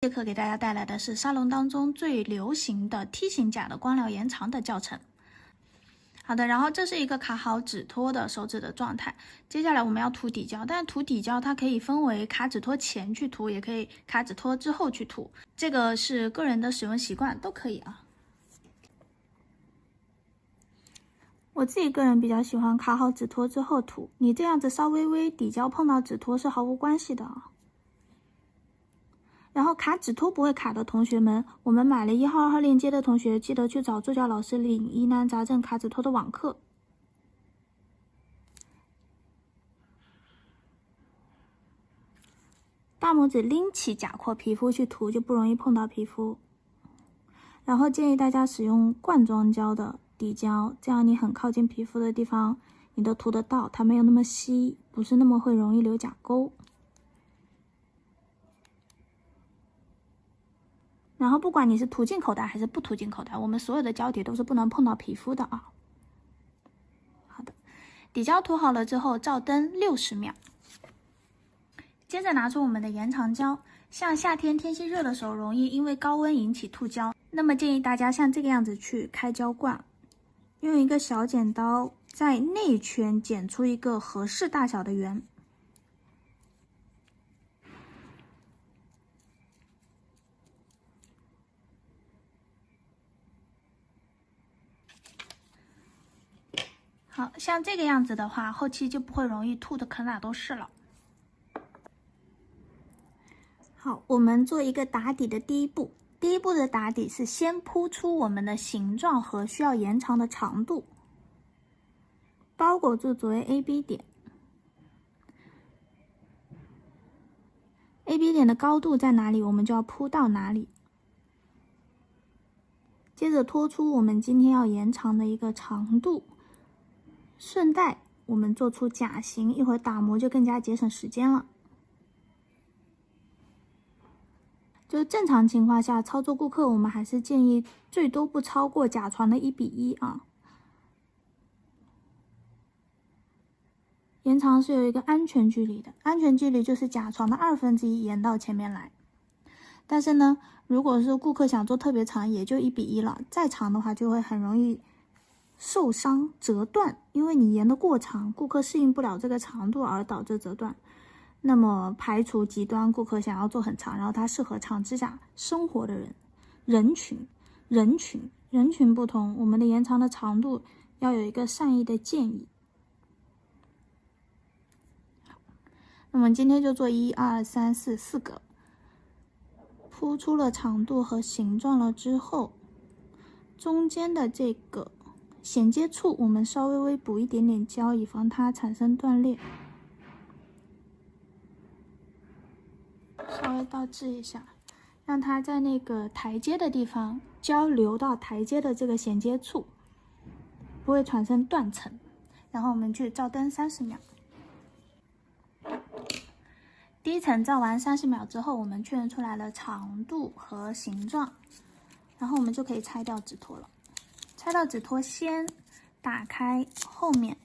这课给大家带来的是沙龙当中最流行的梯形甲的光疗延长的教程。好的，然后这是一个卡好指托的手指的状态。接下来我们要涂底胶，但是涂底胶它可以分为卡指托前去涂，也可以卡指托之后去涂，这个是个人的使用习惯，都可以啊。我自己个人比较喜欢卡好指托之后涂，你这样子稍微底胶碰到指托是毫无关系的啊。然后卡指托不会卡的同学们，我们买了1号、2号链接的同学，记得去找助教老师领疑难杂症卡指托的网课。大拇指拎起甲廓皮肤去涂，就不容易碰到皮肤。然后建议大家使用罐装胶的底胶，这样你很靠近皮肤的地方，你都涂得到，它没有那么稀，不是那么会容易留甲沟。然后不管你是涂进口袋还是不涂进口袋，我们所有的胶体都是不能碰到皮肤的啊。好的，底胶涂好了之后，照灯60秒。接着拿出我们的延长胶，像夏天天气热的时候，容易因为高温引起吐胶，那么建议大家像这个样子去开胶罐，用一个小剪刀在内圈剪出一个合适大小的圆。好像这个样子的话，后期就不会容易吐的坑哪都是了。好，我们做一个打底的第一步。第一步的打底是先铺出我们的形状和需要延长的长度，包裹住左右 AB 点。AB 点的高度在哪里，我们就要铺到哪里。接着拖出我们今天要延长的一个长度，顺带我们做出甲型，一会儿打磨就更加节省时间了。就正常情况下操作顾客，我们还是建议最多不超过甲床的1:1啊。延长是有一个安全距离的，安全距离就是甲床的1/2延到前面来。但是呢，如果是顾客想做特别长，也就1:1了，再长的话就会很容易受伤折断，因为你延得过长，顾客适应不了这个长度而导致折断。那么排除极端顾客想要做很长，然后他适合长指甲生活的人群不同，我们的延长的长度要有一个善意的建议。那么今天就做1、2、3、4个，铺出了长度和形状了之后，中间的这个衔接处我们稍微补一点点胶，以防它产生断裂。稍微倒置一下，让它在那个台阶的地方胶流到台阶的这个衔接处，不会产生断层。然后我们去照灯30秒。第一层照完30秒之后，我们确认出来了长度和形状，然后我们就可以拆掉指托了。拆掉指托，先打开后面，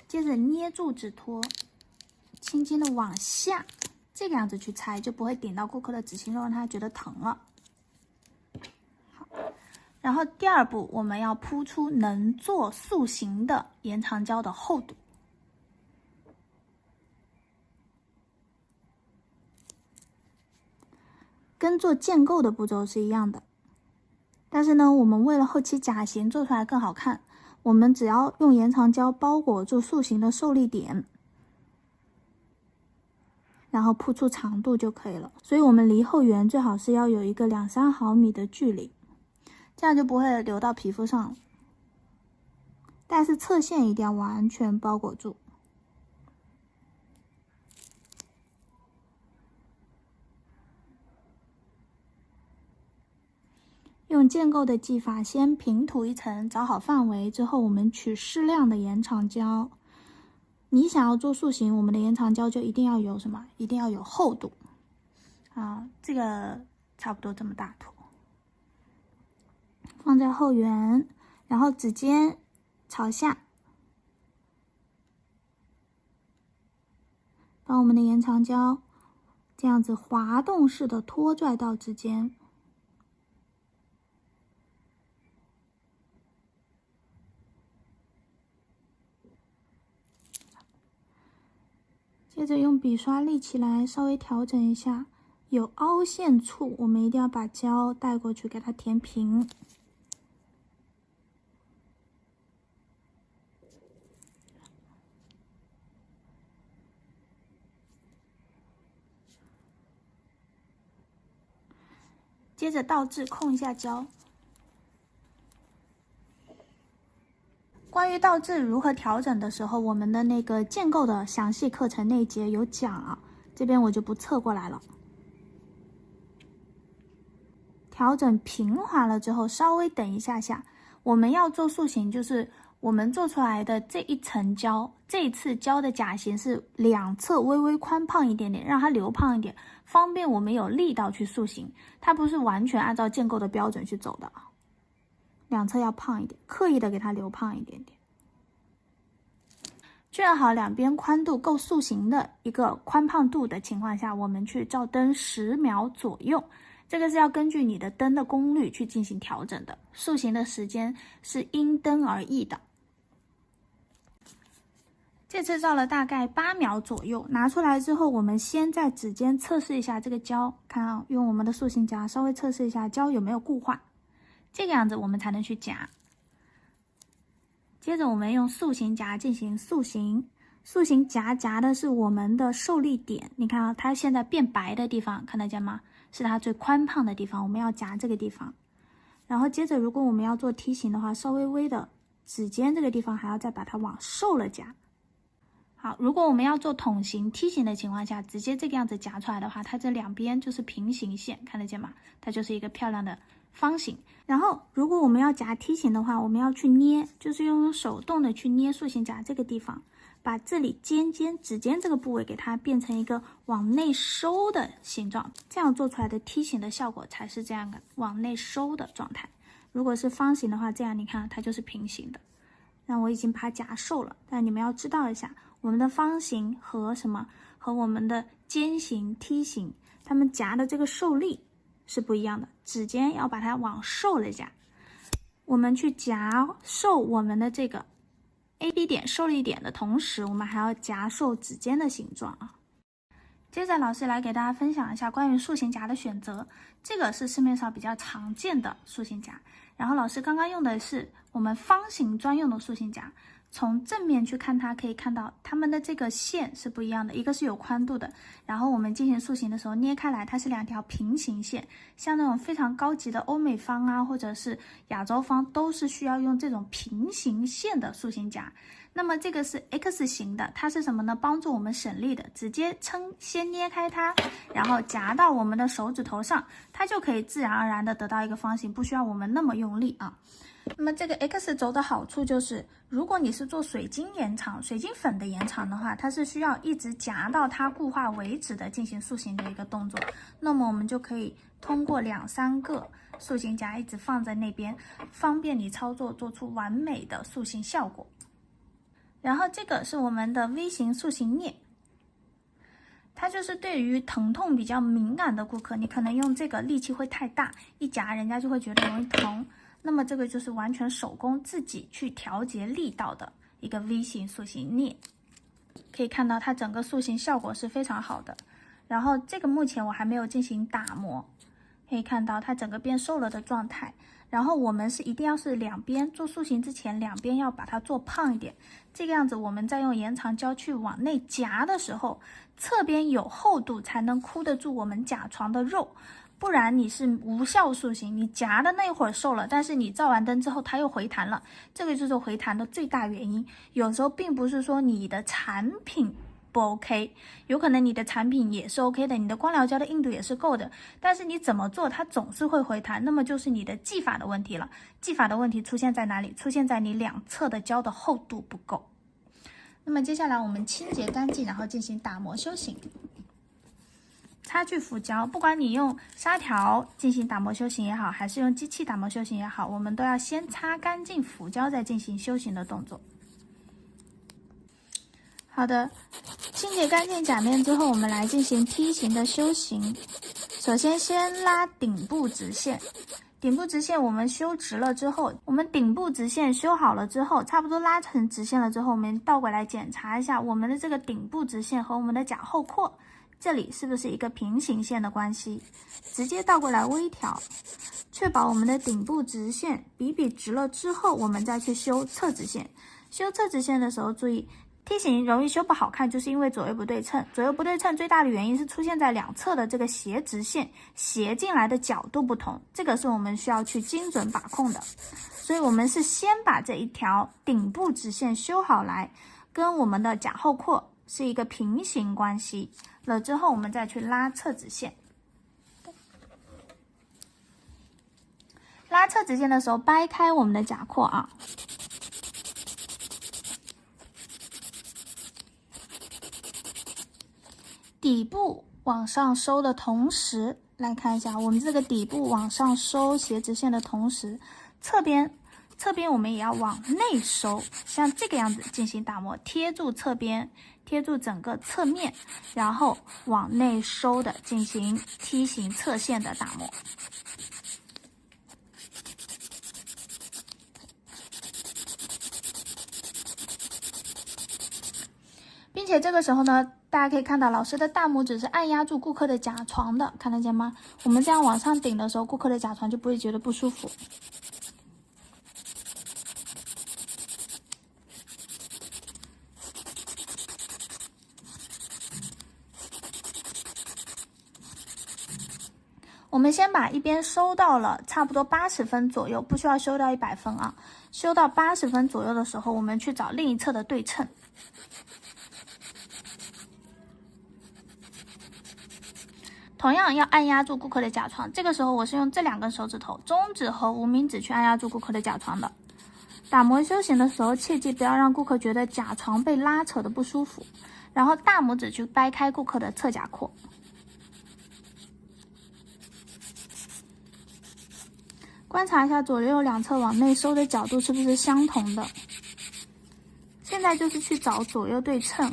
接着捏住指托，轻轻的往下，这个样子去拆，就不会顶到顾客的指心肉，让他觉得疼了。好，然后第二步，我们要铺出能做塑形的延长胶的厚度。跟做建构的步骤是一样的，但是呢，我们为了后期甲型做出来更好看，我们只要用延长胶包裹住塑形的受力点，然后铺出长度就可以了。所以我们离后缘最好是要有一个2、3毫米的距离，这样就不会流到皮肤上。但是侧线一定要完全包裹住。用建构的技法，先平涂一层，找好范围之后，我们取适量的延长胶。你想要做塑形，我们的延长胶就一定要有什么？一定要有厚度啊！这个差不多这么大坨，放在后缘，然后指尖朝下，把我们的延长胶这样子滑动式的拖拽到指尖。接着用笔刷立起来，稍微调整一下，有凹陷处我们一定要把胶带过去给它填平。接着倒置控一下胶。关于倒置如何调整的时候，我们的那个建构的详细课程那一节有讲啊，这边我就不侧过来了。调整平滑了之后，稍微等一下下，我们要做塑形，就是我们做出来的这一层胶，这一次胶的甲型是两侧微微宽胖一点点，让它留胖一点，方便我们有力道去塑形。它不是完全按照建构的标准去走的啊。两侧要胖一点，刻意的给它留胖一点点。确认好两边宽度够塑形的一个宽胖度的情况下，我们去照灯10秒左右。这个是要根据你的灯的功率去进行调整的，塑形的时间是因灯而异的。这次照了大概8秒左右，拿出来之后，我们先在指尖测试一下这个胶，看啊，用我们的塑形夹稍微测试一下胶有没有固化。这个样子我们才能去夹。接着我们用塑形夹进行塑形，塑形夹夹的是我们的受力点，你看啊，它现在变白的地方看得见吗？是它最宽胖的地方，我们要夹这个地方。然后接着如果我们要做梯形的话，稍微的指尖这个地方还要再把它往瘦了夹。好，如果我们要做筒形梯形的情况下，直接这个样子夹出来的话，它这两边就是平行线，看得见吗？它就是一个漂亮的方形。然后如果我们要夹梯形的话，我们要去捏，就是用手动的去捏塑形夹这个地方，把这里指尖这个部位给它变成一个往内收的形状，这样做出来的梯形的效果才是这样的往内收的状态。如果是方形的话，这样你看它就是平行的。那我已经把它夹瘦了，但你们要知道一下，我们的方形和和我们的尖形、梯形，它们夹的这个受力是不一样的，指尖要把它往瘦了夹。我们去夹瘦我们的这个 AB 点受力点的同时，我们还要夹瘦指尖的形状啊。接着老师来给大家分享一下关于塑形夹的选择，这个是市面上比较常见的塑形夹。然后老师刚刚用的是我们方形专用的塑形夹，从正面去看它，可以看到它们的这个线是不一样的，一个是有宽度的，然后我们进行塑形的时候捏开来，它是两条平行线，像那种非常高级的欧美方啊，或者是亚洲方，都是需要用这种平行线的塑形夹。那么这个是 X 型的，它是什么呢？帮助我们省力的，直接先捏开它，然后夹到我们的手指头上，它就可以自然而然的得到一个方形，不需要我们那么用力啊。那么这个 X 轴的好处就是，如果你是做水晶延长、水晶粉的延长的话，它是需要一直夹到它固化为止的进行塑形的一个动作。那么我们就可以通过2、3个塑形夹一直放在那边，方便你操作，做出完美的塑形效果。然后这个是我们的 V 型塑形镊，它就是对于疼痛比较敏感的顾客，你可能用这个力气会太大，一夹人家就会觉得容易疼。那么这个就是完全手工自己去调节力道的一个 V 型塑形镊，可以看到它整个塑形效果是非常好的。然后这个目前我还没有进行打磨，可以看到它整个变瘦了的状态。然后我们是一定要是两边做塑形之前，两边要把它做胖一点，这个样子我们再用延长胶去往内夹的时候，侧边有厚度才能箍得住我们甲床的肉，不然你是无效塑形，你夹的那会儿瘦了，但是你照完灯之后它又回弹了，这个就是回弹的最大原因。有时候并不是说你的产品不 OK， 有可能你的产品也是 OK 的，你的光疗胶的硬度也是够的，但是你怎么做它总是会回弹，那么就是你的技法的问题了。技法的问题出现在哪里？出现在你两侧的胶的厚度不够。那么接下来我们清洁干净，然后进行打磨修形。擦去浮胶，不管你用砂条进行打磨修形也好，还是用机器打磨修形也好，我们都要先擦干净浮胶，再进行修形的动作。好的，清洁干净甲面之后，我们来进行梯形的修行。首先拉顶部直线，顶部直线我们修直了之后，我们顶部直线修好了之后，差不多拉成直线了之后，我们倒过来检查一下我们的这个顶部直线和我们的甲后廓这里是不是一个平行线的关系，直接倒过来微调，确保我们的顶部直线笔直了之后，我们再去修侧直线。修侧直线的时候注意，梯形容易修不好看，就是因为左右不对称。左右不对称最大的原因是出现在两侧的这个斜直线斜进来的角度不同，这个是我们需要去精准把控的。所以我们是先把这一条顶部直线修好来，跟我们的甲后廓是一个平行关系了之后，我们再去拉侧直线。拉侧直线的时候，掰开我们的甲廓啊。底部往上收的同时，来看一下我们这个底部往上收斜直线的同时，侧边我们也要往内收，像这个样子进行打磨，贴住侧边，贴住整个侧面，然后往内收的进行梯形侧线的打磨。并且这个时候呢，大家可以看到老师的大拇指是按压住顾客的甲床的，看得见吗？我们这样往上顶的时候，顾客的甲床就不会觉得不舒服。我们先把一边收到了差不多80分左右，不需要修到100分啊。修到80分左右的时候，我们去找另一侧的对称。同样要按压住顾客的甲床，这个时候我是用这2根手指头，中指和无名指去按压住顾客的甲床的。打磨修行的时候，切记不要让顾客觉得甲床被拉扯的不舒服，然后大拇指去掰开顾客的侧甲廓。观察一下左右两侧往内收的角度是不是相同的。现在就是去找左右对称。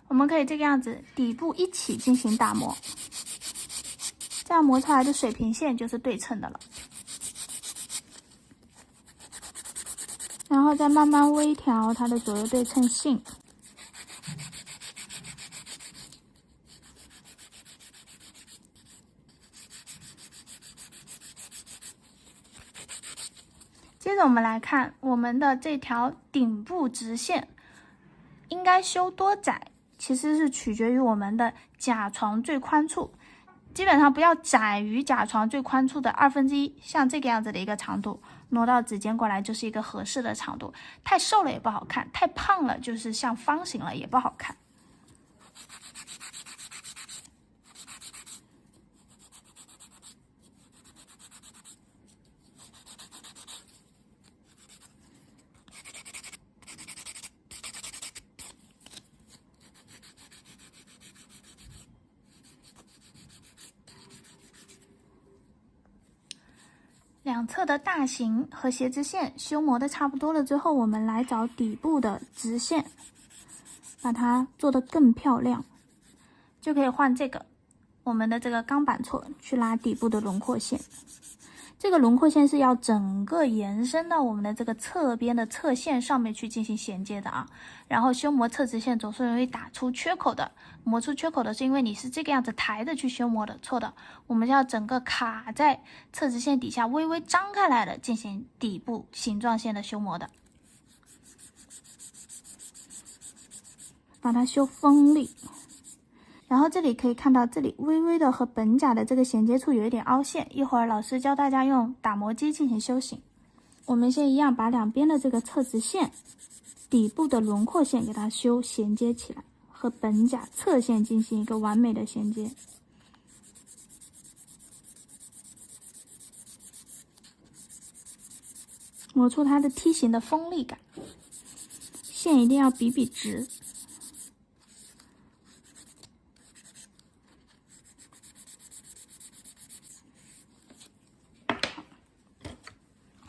我们可以这个样子，底部一起进行打磨，这样磨出来的水平线就是对称的了。然后再慢慢微调它的左右对称性。接着我们来看我们的这条顶部直线应该修多窄，其实是取决于我们的甲床最宽处，基本上不要窄于甲床最宽处的1/2，像这个样子的一个长度，挪到指尖过来就是一个合适的长度。太瘦了也不好看，太胖了就是像方形了也不好看。两侧的大形和斜直线修磨的差不多了之后，我们来找底部的直线，把它做得更漂亮，就可以换这个我们的这个钢板锉去拉底部的轮廓线。这个轮廓线是要整个延伸到我们的这个侧边的侧线上面去进行衔接的啊。然后修磨侧直线总是容易打出缺口的，磨出缺口的是因为你是这个样子抬着去修磨的，错的。我们要整个卡在侧直线底下微微张开来的进行底部形状线的修磨的，把它修锋利。然后这里可以看到，这里微微的和本甲的这个衔接处有一点凹陷，一会儿老师教大家用打磨机进行修行。我们先一样把两边的这个侧直线底部的轮廓线给它修衔接起来，和本甲侧线进行一个完美的衔接。磨出它的梯形的锋利感，线一定要笔直。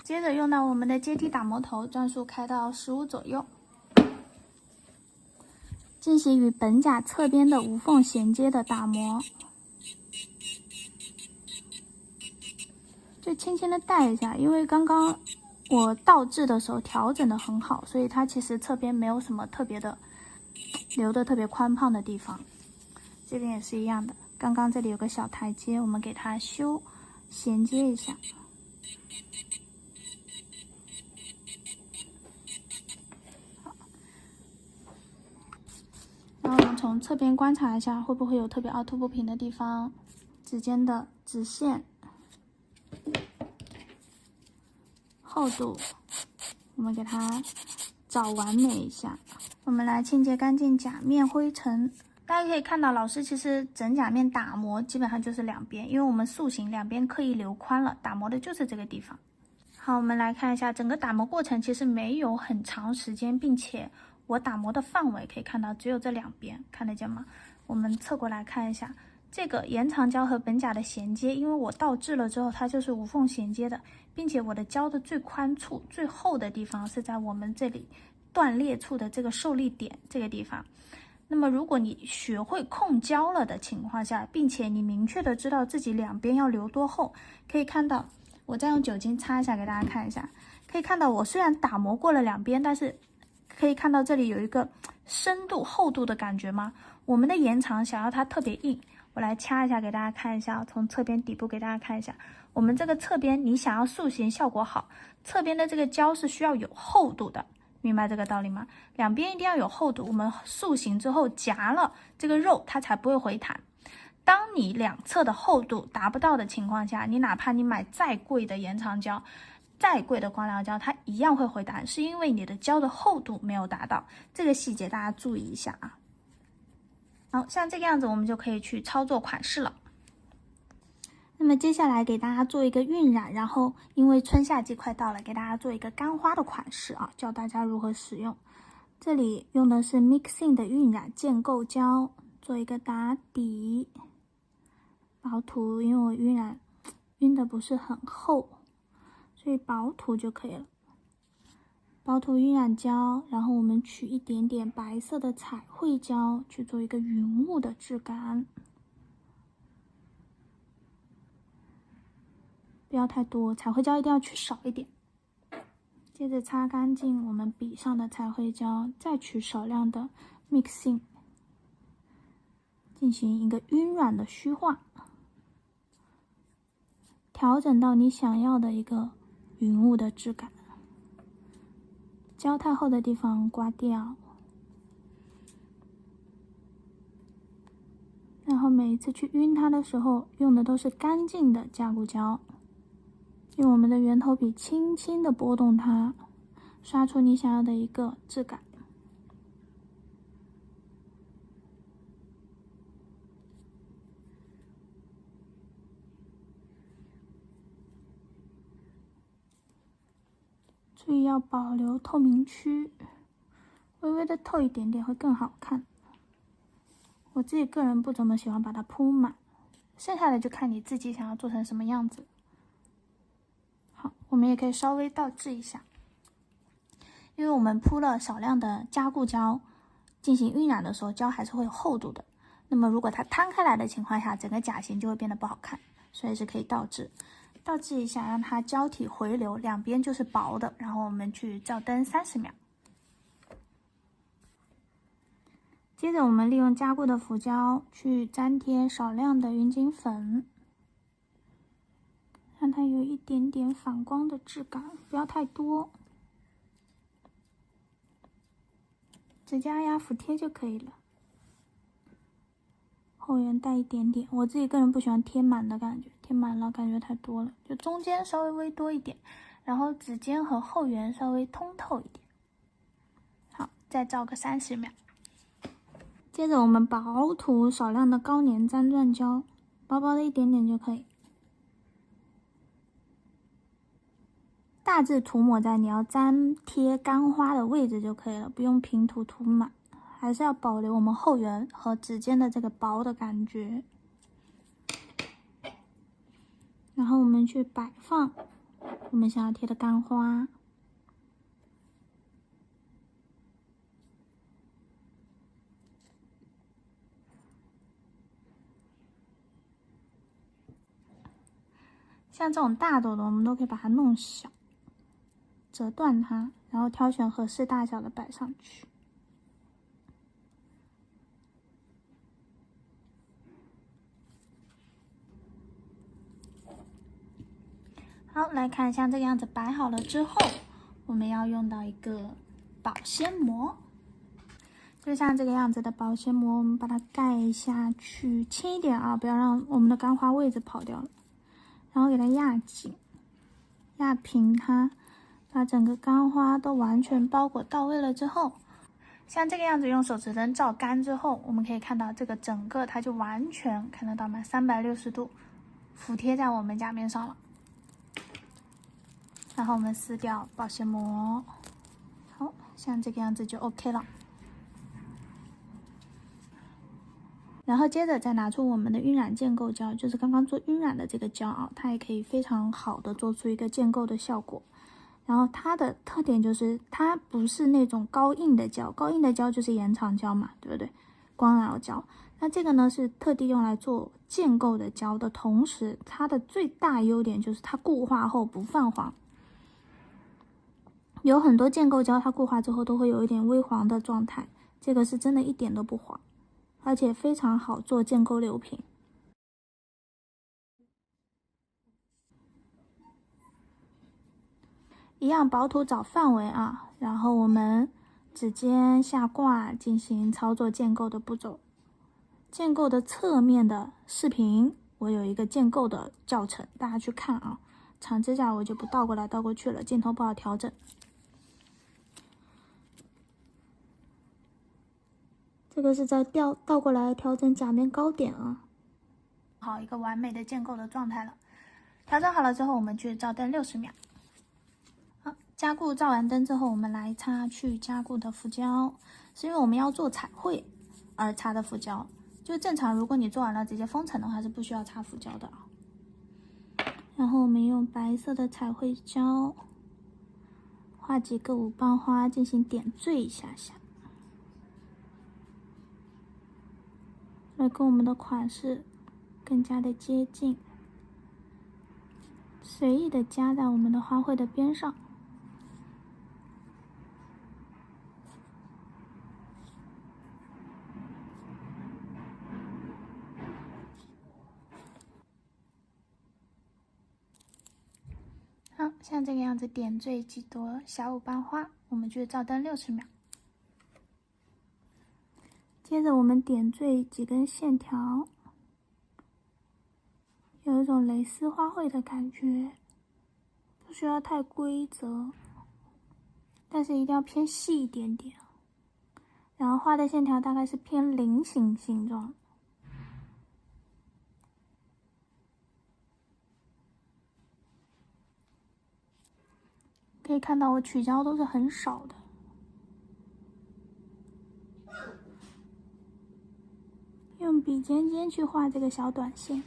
接着用到我们的阶梯打磨头，转速开到15左右，进行与本甲侧边的无缝衔接的打磨。就轻轻的带一下，因为刚刚我倒置的时候调整的很好，所以它其实侧边没有什么特别的留的特别宽胖的地方。这边也是一样的，刚刚这里有个小台阶，我们给它衔接一下。然后我们从侧边观察一下，会不会有特别凹凸不平的地方，指尖的直线、厚度，我们给它找完美一下。我们来清洁干净甲面灰尘。大家可以看到，老师其实整甲面打磨基本上就是两边，因为我们塑形两边刻意留宽了，打磨的就是这个地方。好，我们来看一下整个打磨过程，其实没有很长时间，并且我打磨的范围可以看到只有这两边，看得见吗？我们侧过来看一下这个延长胶和本甲的衔接，因为我倒置了之后，它就是无缝衔接的，并且我的胶的最宽处、最厚的地方是在我们这里断裂处的这个受力点这个地方。那么如果你学会控胶了的情况下，并且你明确的知道自己两边要留多厚，可以看到我再用酒精擦一下给大家看一下，可以看到我虽然打磨过了两边，但是可以看到这里有一个深度厚度的感觉吗？我们的延长想要它特别硬，我来掐一下给大家看一下，从侧边底部给大家看一下，我们这个侧边你想要塑形效果好，侧边的这个胶是需要有厚度的，明白这个道理吗？两边一定要有厚度，我们塑形之后夹了这个肉，它才不会回弹。当你两侧的厚度达不到的情况下，你哪怕你买再贵的延长胶、再贵的光疗胶，它一样会回弹，是因为你的胶的厚度没有达到。这个细节大家注意一下啊。好，像这个样子，我们就可以去操作款式了。那么接下来给大家做一个晕染，然后因为春夏季快到了，给大家做一个干花的款式啊，教大家如何使用。这里用的是 Mixing 的晕染建构胶，做一个打底。薄涂，因为我晕的不是很厚，所以薄涂就可以了。薄涂晕染胶，然后我们取一点点白色的彩绘胶去做一个云雾的质感，不要太多，彩绘胶一定要取少一点。接着擦干净我们笔上的彩绘胶，再取少量的 Mixing， 进行一个晕染的虚化，调整到你想要的一个云雾的质感。胶太厚的地方刮掉，然后每一次去晕它的时候，用的都是干净的加固胶，用我们的圆头笔轻轻的拨动它，刷出你想要的一个质感。注意要保留透明区，微微的透一点点会更好看。我自己个人不怎么喜欢把它铺满，剩下的就看你自己想要做成什么样子。好，我们也可以稍微倒置一下，因为我们铺了少量的加固胶，进行晕染的时候胶还是会有厚度的，那么如果它摊开来的情况下，整个甲型就会变得不好看，所以是可以倒置。倒置一下，让它胶体回流，两边就是薄的，然后我们去照灯30秒。接着我们利用加固的浮胶去粘贴少量的云锦粉，让它有一点点反光的质感，不要太多。指甲压服贴就可以了。后缘带一点点，我自己个人不喜欢贴满的感觉，贴满了感觉太多了，就中间稍微微多一点，然后指尖和后缘稍微通透一点。好，再照个30秒。接着我们薄涂少量的高粘粘钻胶，薄薄的一点点就可以，大致涂抹在你要粘贴干花的位置就可以了，不用平涂涂满。还是要保留我们后缘和指尖的这个薄的感觉，然后我们去摆放我们想要贴的干花。像这种大朵的，我们都可以把它弄小，折断它，然后挑选合适大小的摆上去。好，来看像这个样子摆好了之后，我们要用到一个保鲜膜，就像这个样子的保鲜膜，我们把它盖下去，轻一点啊，不要让我们的干花位置跑掉了。然后给它压紧，压平它，把整个干花都完全包裹到位了之后，像这个样子用手指灯照干之后，我们可以看到这个整个它就完全看得到吗？360度服贴在我们甲面上了。然后我们撕掉保鲜膜，好像这个样子就 OK 了。然后接着再拿出我们的晕染建构胶，就是刚刚做晕染的这个胶啊，它也可以非常好的做出一个建构的效果。然后它的特点就是它不是那种高印的胶，高印的胶就是延长胶嘛，对不对？光疗胶。那这个呢是特地用来做建构的胶的同时，它的最大优点就是它固化后不泛黄。有很多建构胶它固化之后都会有一点微黄的状态，这个是真的一点都不黄。而且非常好做建构流品，一样薄涂找范围啊，然后我们指尖下挂进行操作建构的步骤。建构的侧面的视频，我有一个建构的教程，大家去看啊。长指甲我就不倒过来倒过去了，镜头不好调整。这个是在倒过来调整甲面高点啊。好，一个完美的建构的状态了。调整好了之后，我们去照灯60秒。好，加固照完灯之后，我们来擦去加固的浮胶，是因为我们要做彩绘而擦的浮胶。就正常，如果你做完了直接封层的话，是不需要擦浮胶的啊。然后我们用白色的彩绘胶画几个5瓣花进行点缀一下下。来跟我们的款式更加的接近，随意的加在我们的花卉的边上。好，像这个样子点缀几朵小5瓣花，我们去照灯60秒。接着我们点缀几根线条，有一种蕾丝花卉的感觉，不需要太规则，但是一定要偏细一点点。然后画的线条大概是偏菱形形状。可以看到我取胶都是很少的。用笔尖尖去画这个小短线，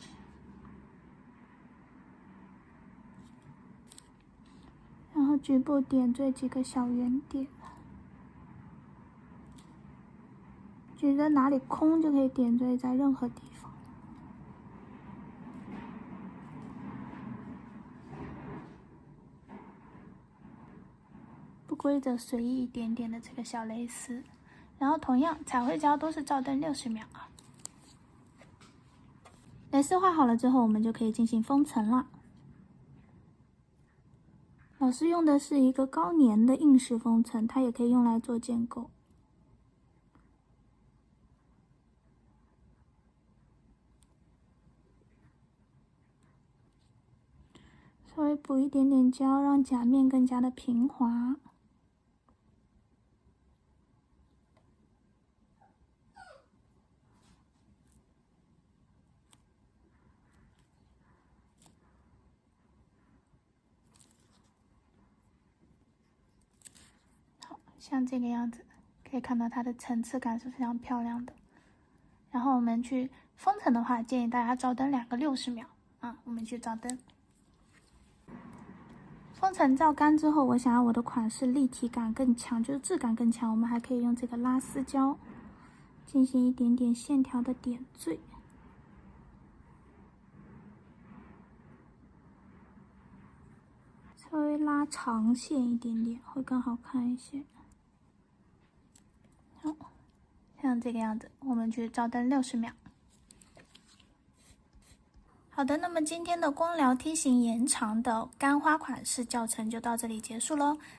然后局部点缀几个小圆点，觉得哪里空就可以点缀在任何地方。不规则随意一点点的这个小蕾丝，然后同样彩绘胶都是照灯60秒啊。蕾丝画好了之后，我们就可以进行封层了。老师用的是一个高粘的硬式封层，它也可以用来做建构。稍微补一点点胶，让甲面更加的平滑。像这个样子，可以看到它的层次感是非常漂亮的。然后我们去封层的话，建议大家照灯2个60秒啊，我们去照灯。封层罩干之后，我想要我的款式立体感更强，就是质感更强，我们还可以用这个拉丝胶进行一点点线条的点缀，稍微拉长线一点点会更好看一些。好，像这个样子，我们去照灯60秒。好的，那么今天的光疗梯形延长的干花款式教程就到这里结束喽。